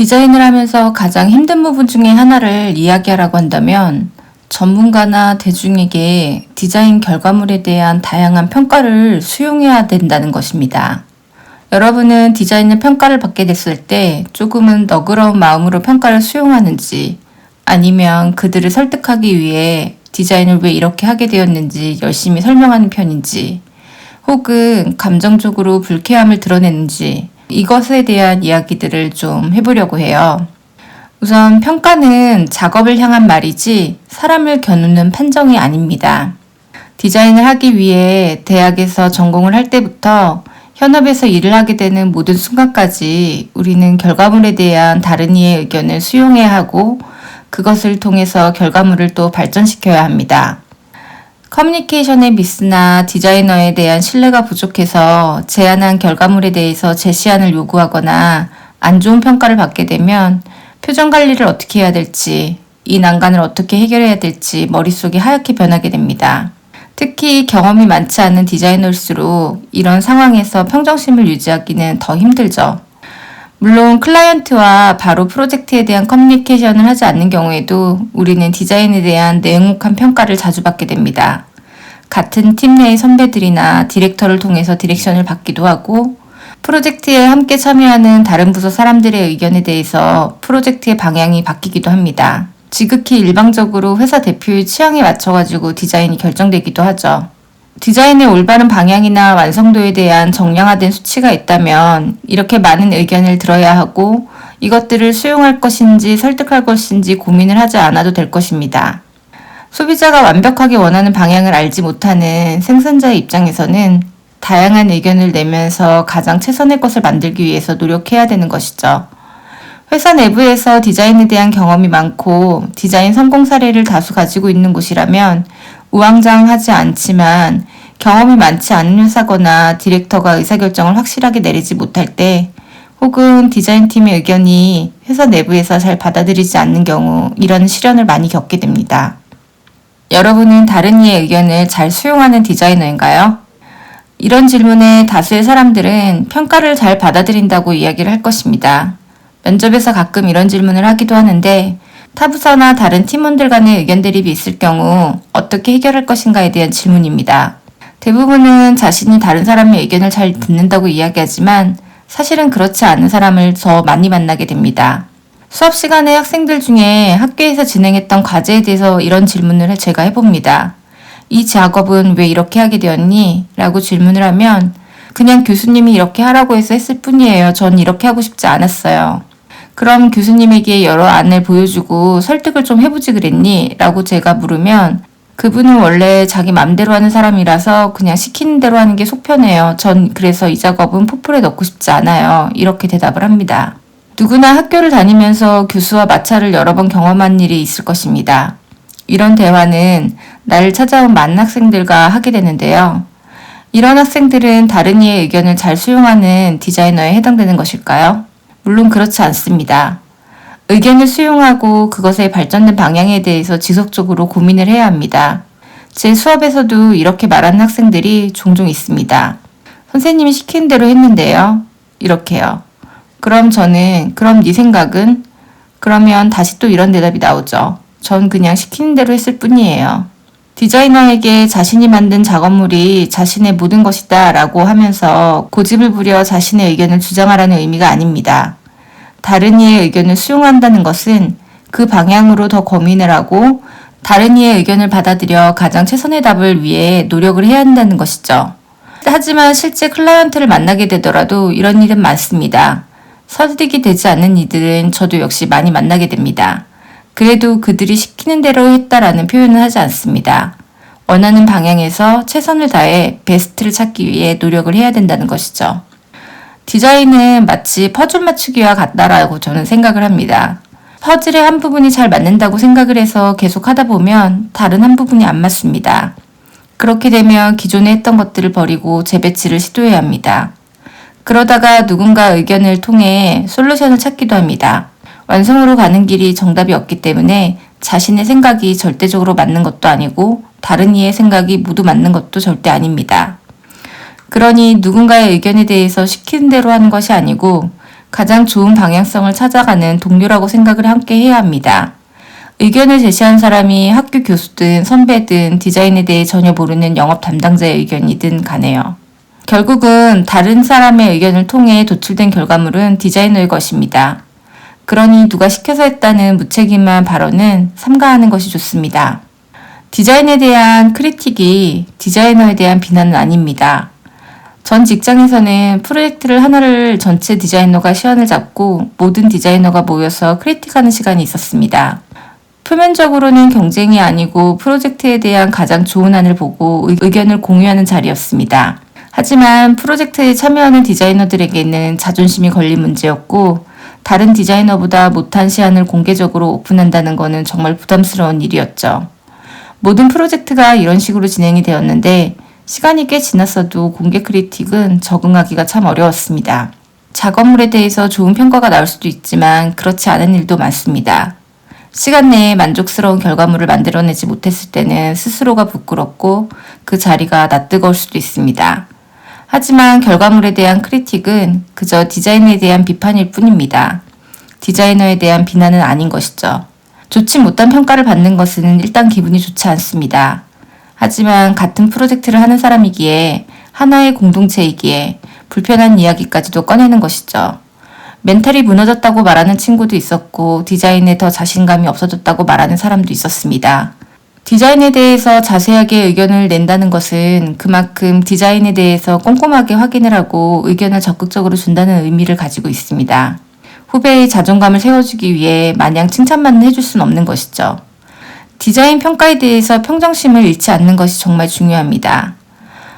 디자인을 하면서 가장 힘든 부분 중에 하나를 이야기하라고 한다면 전문가나 대중에게 디자인 결과물에 대한 다양한 평가를 수용해야 된다는 것입니다. 여러분은 디자인을 평가를 받게 됐을 때 조금은 너그러운 마음으로 평가를 수용하는지, 아니면 그들을 설득하기 위해 디자인을 왜 이렇게 하게 되었는지 열심히 설명하는 편인지, 혹은 감정적으로 불쾌함을 드러내는지, 이것에 대한 이야기들을 좀 해보려고 해요. 우선 평가는 작업을 향한 말이지 사람을 겨누는 판정이 아닙니다. 디자인을 하기 위해 대학에서 전공을 할 때부터 현업에서 일을 하게 되는 모든 순간까지 우리는 결과물에 대한 다른 이의 의견을 수용해야 하고 그것을 통해서 결과물을 또 발전시켜야 합니다. 커뮤니케이션의 미스나 디자이너에 대한 신뢰가 부족해서 제안한 결과물에 대해서 제시안을 요구하거나 안 좋은 평가를 받게 되면 표정 관리를 어떻게 해야 될지, 이 난관을 어떻게 해결해야 될지 머릿속이 하얗게 변하게 됩니다. 특히 경험이 많지 않은 디자이너일수록 이런 상황에서 평정심을 유지하기는 더 힘들죠. 물론 클라이언트와 바로 프로젝트에 대한 커뮤니케이션을 하지 않는 경우에도 우리는 디자인에 대한 냉혹한 평가를 자주 받게 됩니다. 같은 팀 내의 선배들이나 디렉터를 통해서 디렉션을 받기도 하고, 프로젝트에 함께 참여하는 다른 부서 사람들의 의견에 대해서 프로젝트의 방향이 바뀌기도 합니다. 지극히 일방적으로 회사 대표의 취향에 맞춰가지고 디자인이 결정되기도 하죠. 디자인의 올바른 방향이나 완성도에 대한 정량화된 수치가 있다면 이렇게 많은 의견을 들어야 하고 이것들을 수용할 것인지 설득할 것인지 고민을 하지 않아도 될 것입니다. 소비자가 완벽하게 원하는 방향을 알지 못하는 생산자의 입장에서는 다양한 의견을 내면서 가장 최선의 것을 만들기 위해서 노력해야 되는 것이죠. 회사 내부에서 디자인에 대한 경험이 많고 디자인 성공 사례를 다수 가지고 있는 곳이라면 우왕좌왕하지 않지만, 경험이 많지 않은 회사거나 디렉터가 의사결정을 확실하게 내리지 못할 때, 혹은 디자인팀의 의견이 회사 내부에서 잘 받아들이지 않는 경우 이런 시련을 많이 겪게 됩니다. 여러분은 다른 이의 의견을 잘 수용하는 디자이너인가요? 이런 질문에 다수의 사람들은 평가를 잘 받아들인다고 이야기를 할 것입니다. 면접에서 가끔 이런 질문을 하기도 하는데, 타부서나 다른 팀원들 간의 의견 대립이 있을 경우 어떻게 해결할 것인가에 대한 질문입니다. 대부분은 자신이 다른 사람의 의견을 잘 듣는다고 이야기하지만 사실은 그렇지 않은 사람을 더 많이 만나게 됩니다. 수업 시간에 학생들 중에 학교에서 진행했던 과제에 대해서 이런 질문을 제가 해봅니다. 이 작업은 왜 이렇게 하게 되었니? 라고 질문을 하면 그냥 교수님이 이렇게 하라고 해서 했을 뿐이에요. 전 이렇게 하고 싶지 않았어요. 그럼 교수님에게 여러 안을 보여주고 설득을 좀 해보지 그랬니? 라고 제가 물으면 그분은 원래 자기 맘대로 하는 사람이라서 그냥 시키는 대로 하는 게 속 편해요. 전 그래서 이 작업은 포플에 넣고 싶지 않아요. 이렇게 대답을 합니다. 누구나 학교를 다니면서 교수와 마찰을 여러 번 경험한 일이 있을 것입니다. 이런 대화는 나를 찾아온 많은 학생들과 하게 되는데요. 이런 학생들은 다른 이의 의견을 잘 수용하는 디자이너에 해당되는 것일까요? 물론 그렇지 않습니다. 의견을 수용하고 그것의 발전된 방향에 대해서 지속적으로 고민을 해야 합니다. 제 수업에서도 이렇게 말하는 학생들이 종종 있습니다. 선생님이 시키는 대로 했는데요. 이렇게요. 그럼 저는 그럼 네 생각은? 그러면 다시 또 이런 대답이 나오죠. 전 그냥 시키는 대로 했을 뿐이에요. 디자이너에게 자신이 만든 작업물이 자신의 모든 것이다 라고 하면서 고집을 부려 자신의 의견을 주장하라는 의미가 아닙니다. 다른 이의 의견을 수용한다는 것은 그 방향으로 더 고민을 하고 다른 이의 의견을 받아들여 가장 최선의 답을 위해 노력을 해야 한다는 것이죠. 하지만 실제 클라이언트를 만나게 되더라도 이런 일은 많습니다. 설득이 되지 않는 이들은 저도 역시 많이 만나게 됩니다. 그래도 그들이 시키는 대로 했다라는 표현은 하지 않습니다. 원하는 방향에서 최선을 다해 베스트를 찾기 위해 노력을 해야 된다는 것이죠. 디자인은 마치 퍼즐 맞추기와 같다라고 저는 생각을 합니다. 퍼즐의 한 부분이 잘 맞는다고 생각을 해서 계속 하다 보면 다른 한 부분이 안 맞습니다. 그렇게 되면 기존에 했던 것들을 버리고 재배치를 시도해야 합니다. 그러다가 누군가 의견을 통해 솔루션을 찾기도 합니다. 완성으로 가는 길이 정답이 없기 때문에 자신의 생각이 절대적으로 맞는 것도 아니고 다른 이의 생각이 모두 맞는 것도 절대 아닙니다. 그러니 누군가의 의견에 대해서 시키는 대로 하는 것이 아니고 가장 좋은 방향성을 찾아가는 동료라고 생각을 함께 해야 합니다. 의견을 제시한 사람이 학교 교수든 선배든 디자인에 대해 전혀 모르는 영업 담당자의 의견이든 간에요. 결국은 다른 사람의 의견을 통해 도출된 결과물은 디자이너의 것입니다. 그러니 누가 시켜서 했다는 무책임한 발언은 삼가하는 것이 좋습니다. 디자인에 대한 크리틱이 디자이너에 대한 비난은 아닙니다. 전 직장에서는 프로젝트를 하나를 전체 디자이너가 시안을 잡고 모든 디자이너가 모여서 크리틱하는 시간이 있었습니다. 표면적으로는 경쟁이 아니고 프로젝트에 대한 가장 좋은 안을 보고 의견을 공유하는 자리였습니다. 하지만 프로젝트에 참여하는 디자이너들에게는 자존심이 걸린 문제였고 다른 디자이너보다 못한 시안을 공개적으로 오픈한다는 것은 정말 부담스러운 일이었죠. 모든 프로젝트가 이런 식으로 진행이 되었는데 시간이 꽤 지났어도 공개 크리틱은 적응하기가 참 어려웠습니다. 작업물에 대해서 좋은 평가가 나올 수도 있지만 그렇지 않은 일도 많습니다. 시간 내에 만족스러운 결과물을 만들어내지 못했을 때는 스스로가 부끄럽고 그 자리가 낯뜨거울 수도 있습니다. 하지만 결과물에 대한 크리틱은 그저 디자인에 대한 비판일 뿐입니다. 디자이너에 대한 비난은 아닌 것이죠. 좋지 못한 평가를 받는 것은 일단 기분이 좋지 않습니다. 하지만 같은 프로젝트를 하는 사람이기에 하나의 공동체이기에 불편한 이야기까지도 꺼내는 것이죠. 멘탈이 무너졌다고 말하는 친구도 있었고 디자인에 더 자신감이 없어졌다고 말하는 사람도 있었습니다. 디자인에 대해서 자세하게 의견을 낸다는 것은 그만큼 디자인에 대해서 꼼꼼하게 확인을 하고 의견을 적극적으로 준다는 의미를 가지고 있습니다. 후배의 자존감을 세워주기 위해 마냥 칭찬만 해줄 수는 없는 것이죠. 디자인 평가에 대해서 평정심을 잃지 않는 것이 정말 중요합니다.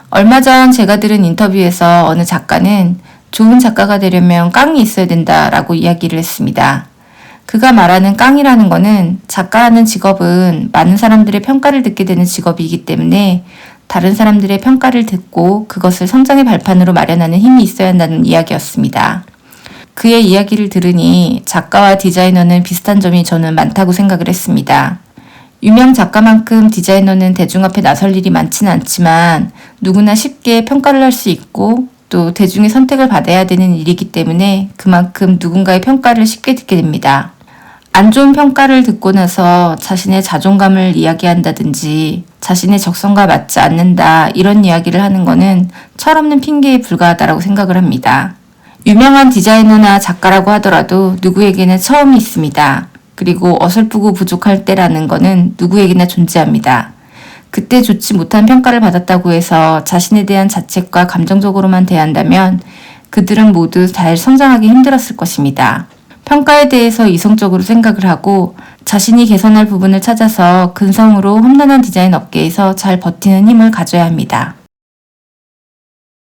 얼마 전 제가 들은 인터뷰에서 어느 작가는 좋은 작가가 되려면 깡이 있어야 된다라고 이야기를 했습니다. 그가 말하는 깡이라는 거는 작가라는 직업은 많은 사람들의 평가를 듣게 되는 직업이기 때문에 다른 사람들의 평가를 듣고 그것을 성장의 발판으로 마련하는 힘이 있어야 한다는 이야기였습니다. 그의 이야기를 들으니 작가와 디자이너는 비슷한 점이 저는 많다고 생각을 했습니다. 유명 작가만큼 디자이너는 대중 앞에 나설 일이 많지는 않지만 누구나 쉽게 평가를 할 수 있고 또 대중의 선택을 받아야 되는 일이기 때문에 그만큼 누군가의 평가를 쉽게 듣게 됩니다. 안 좋은 평가를 듣고 나서 자신의 자존감을 이야기한다든지 자신의 적성과 맞지 않는다 이런 이야기를 하는 것은 철없는 핑계에 불과하다고 생각을 합니다. 유명한 디자이너나 작가라고 하더라도 누구에게는 처음이 있습니다. 그리고 어설프고 부족할 때라는 것은 누구에게나 존재합니다. 그때 좋지 못한 평가를 받았다고 해서 자신에 대한 자책과 감정적으로만 대한다면 그들은 모두 잘 성장하기 힘들었을 것입니다. 평가에 대해서 이성적으로 생각을 하고 자신이 개선할 부분을 찾아서 근성으로 험난한 디자인 업계에서 잘 버티는 힘을 가져야 합니다.